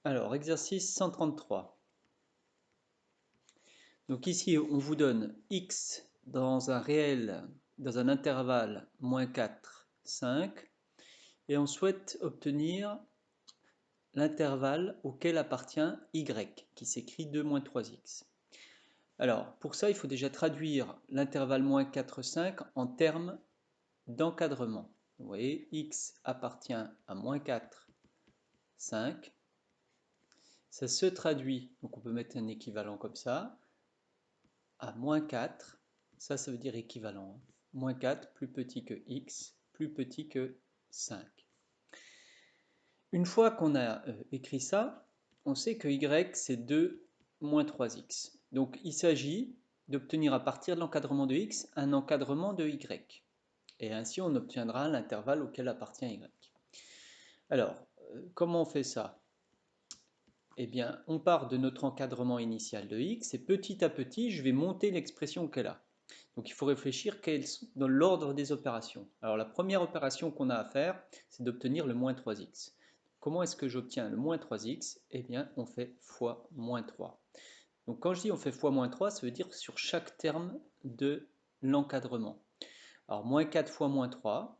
Alors, exercice 133. Donc ici, on vous donne x dans un réel, dans un intervalle moins 4, 5, et on souhaite obtenir l'intervalle auquel appartient y, qui s'écrit 2 moins 3x. Alors, pour ça, il faut déjà traduire l'intervalle moins 4, 5 en termes d'encadrement. Vous voyez, x appartient à moins 4, 5. Ça se traduit, donc on peut mettre un équivalent comme ça, à moins 4, ça veut dire équivalent, hein. Moins 4 plus petit que x, plus petit que 5. Une fois qu'on a écrit ça, on sait que y c'est 2 moins 3x. Donc il s'agit d'obtenir à partir de l'encadrement de x un encadrement de y. Et ainsi on obtiendra l'intervalle auquel appartient y. Alors, comment on fait ça? Eh bien, on part de notre encadrement initial de x et petit à petit, je vais monter l'expression qu'elle a. Donc il faut réfléchir dans l'ordre des opérations. Alors la première opération qu'on a à faire, c'est d'obtenir le moins 3x. Comment est-ce que j'obtiens le moins 3x? Eh bien, on fait fois moins 3. Donc quand je dis on fait fois moins 3, ça veut dire sur chaque terme de l'encadrement. Alors moins 4 fois moins 3,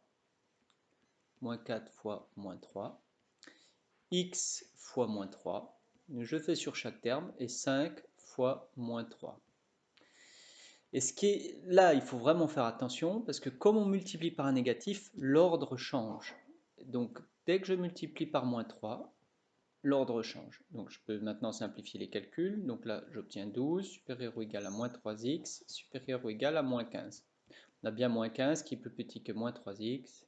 moins 4 fois moins 3, x fois moins 3, je fais sur chaque terme, et 5 fois moins 3. Et ce qui est là, il faut vraiment faire attention, parce que comme on multiplie par un négatif, l'ordre change. Donc dès que je multiplie par moins 3, l'ordre change. Donc je peux maintenant simplifier les calculs. Donc là, j'obtiens 12, supérieur ou égal à moins 3x, supérieur ou égal à moins 15. On a bien moins 15 qui est plus petit que moins 3x,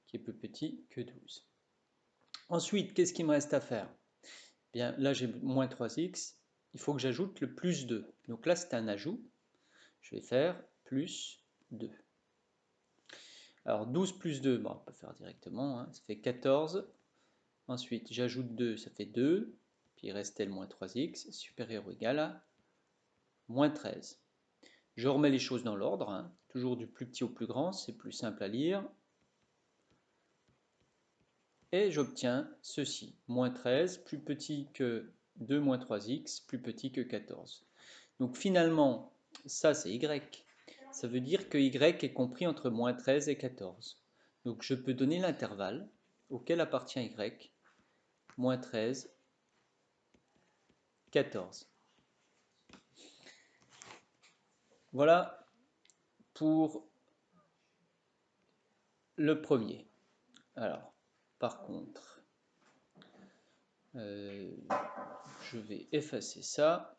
qui est plus petit que 12. Ensuite, qu'est-ce qu'il me reste à faire? Bien, là, j'ai moins 3x, il faut que j'ajoute le plus 2. Donc là, c'est un ajout. Je vais faire plus 2. Alors 12 plus 2, bon, on peut faire directement, hein, ça fait 14. Ensuite, j'ajoute 2, ça fait 2. Puis il restait le moins 3x, supérieur ou égal à moins 13. Je remets les choses dans l'ordre, hein, toujours du plus petit au plus grand, c'est plus simple à lire. Et j'obtiens ceci, moins 13, plus petit que 2 moins 3x, plus petit que 14. Donc finalement, ça c'est y. Ça veut dire que y est compris entre moins 13 et 14. Donc je peux donner l'intervalle auquel appartient y, moins 13, 14. Voilà pour le premier. Alors, par contre, je vais effacer ça.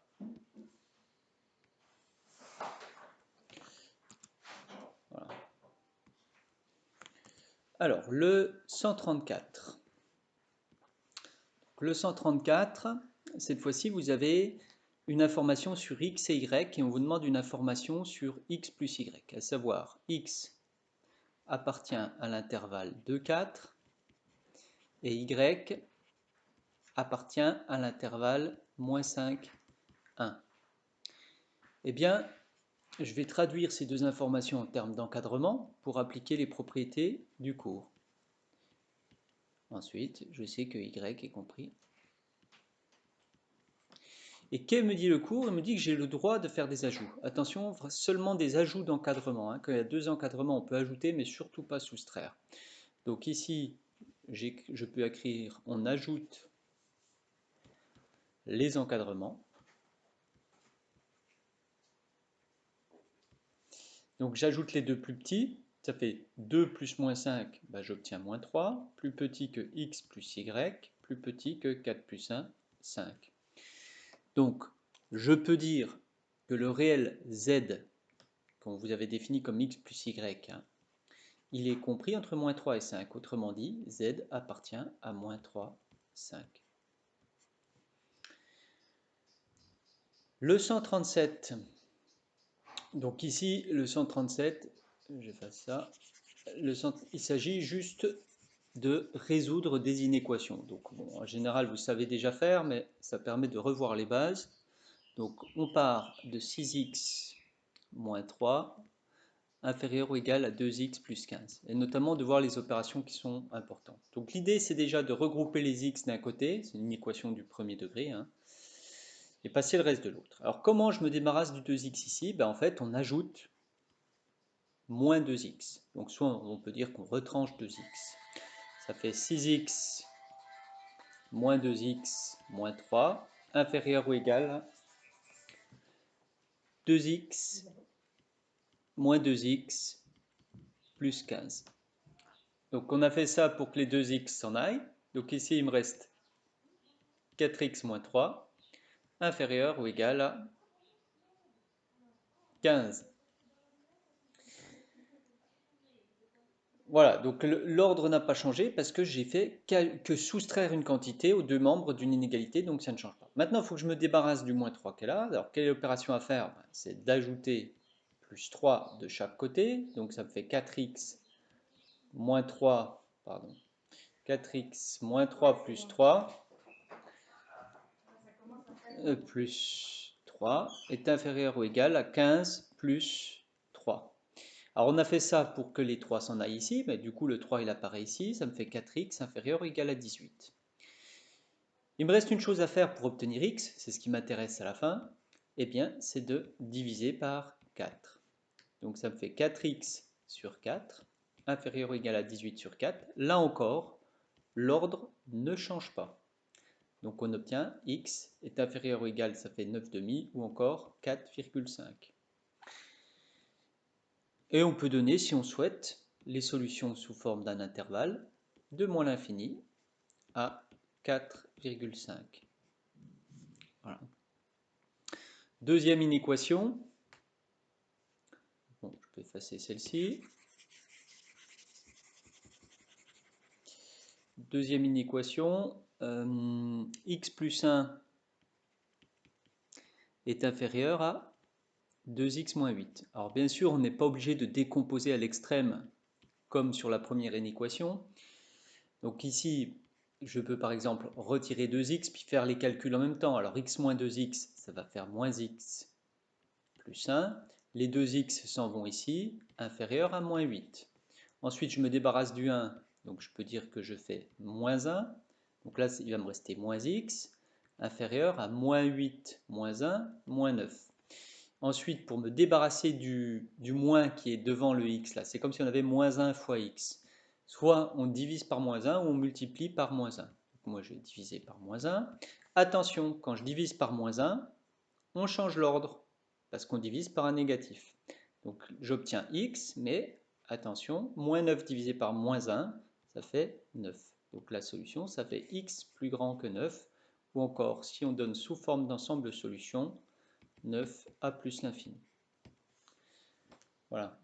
Voilà. Alors, le 134. Le 134, cette fois-ci, vous avez une information sur x et y et on vous demande une information sur x plus y, à savoir x appartient à l'intervalle 2, 4 et y appartient à l'intervalle moins 5, 1. Eh bien, je vais traduire ces deux informations en termes d'encadrement pour appliquer les propriétés du cours. Ensuite, je sais que y est compris. Et que me dit le cours? Il me dit que j'ai le droit de faire des ajouts. Attention, seulement des ajouts d'encadrement, hein. Quand il y a deux encadrements, on peut ajouter, mais surtout pas soustraire. Donc ici, je peux écrire, on ajoute les encadrements. Donc j'ajoute les deux plus petits, ça fait 2 plus moins 5, bah, j'obtiens moins 3, plus petit que x plus y, plus petit que 4 plus 1, 5. Donc je peux dire que le réel z, qu'on vous avez défini comme x plus y, hein, il est compris entre moins 3 et 5. Autrement dit, z appartient à moins 3, 5. Le 137, donc ici, le 137, j'efface ça, il s'agit juste de résoudre des inéquations. Donc, bon, en général, vous savez déjà faire, mais ça permet de revoir les bases. Donc, on part de 6x moins 3 inférieur ou égal à 2x plus 15. Et notamment de voir les opérations qui sont importantes. Donc l'idée, c'est déjà de regrouper les x d'un côté, c'est une équation du premier degré, hein, et passer le reste de l'autre. Alors comment je me débarrasse du 2x ici? En fait, on ajoute moins 2x. Donc soit on peut dire qu'on retranche 2x. Ça fait 6x moins 2x moins 3, inférieur ou égal à 2x moins 2x plus 15. Donc on a fait ça pour que les 2x s'en aillent. Donc ici il me reste 4x moins 3, inférieur ou égal à 15. Voilà, donc l'ordre n'a pas changé parce que j'ai fait que soustraire une quantité aux deux membres d'une inégalité, donc ça ne change pas. Maintenant, il faut que je me débarrasse du moins 3 qu'elle a. Alors, quelle est l'opération à faire? C'est d'ajouter plus 3 de chaque côté, donc ça me fait 4x moins 3, pardon, 4x moins 3 plus 3, plus 3 est inférieur ou égal à 15 plus 3. Alors on a fait ça pour que les 3 s'en aillent ici, mais du coup le 3 il apparaît ici, ça me fait 4x inférieur ou égal à 18. Il me reste une chose à faire pour obtenir x, c'est ce qui m'intéresse à la fin, eh bien c'est de diviser par 4. Donc ça me fait 4x sur 4, inférieur ou égal à 18 sur 4. Là encore, l'ordre ne change pas. Donc on obtient x est inférieur ou égal, ça fait 9,5 ou encore 4,5. Et on peut donner, si on souhaite, les solutions sous forme d'un intervalle de moins l'infini à 4,5. Voilà. Deuxième inéquation. Bon, je peux effacer celle-ci. Deuxième inéquation. X plus 1 est inférieur à 2x moins 8. Alors bien sûr, on n'est pas obligé de décomposer à l'extrême comme sur la première inéquation. Donc ici, je peux par exemple retirer 2x puis faire les calculs en même temps. Alors x moins 2x, ça va faire moins x plus 1. Les 2x s'en vont ici, inférieur à moins 8. Ensuite, je me débarrasse du 1, donc je peux dire que je fais moins 1. Donc là, il va me rester moins x, inférieur à moins 8, moins 1, moins 9. Ensuite, pour me débarrasser du moins qui est devant le x, là, c'est comme si on avait moins 1 fois x. Soit on divise par moins 1 ou on multiplie par moins 1. Donc moi, je vais diviser par moins 1. Attention, quand je divise par moins 1, on change l'ordre parce qu'on divise par un négatif. Donc j'obtiens x, mais attention, moins 9 divisé par moins 1, ça fait 9. Donc la solution, ça fait x plus grand que 9, ou encore, si on donne sous forme d'ensemble de solutions, 9 à plus l'infini. Voilà.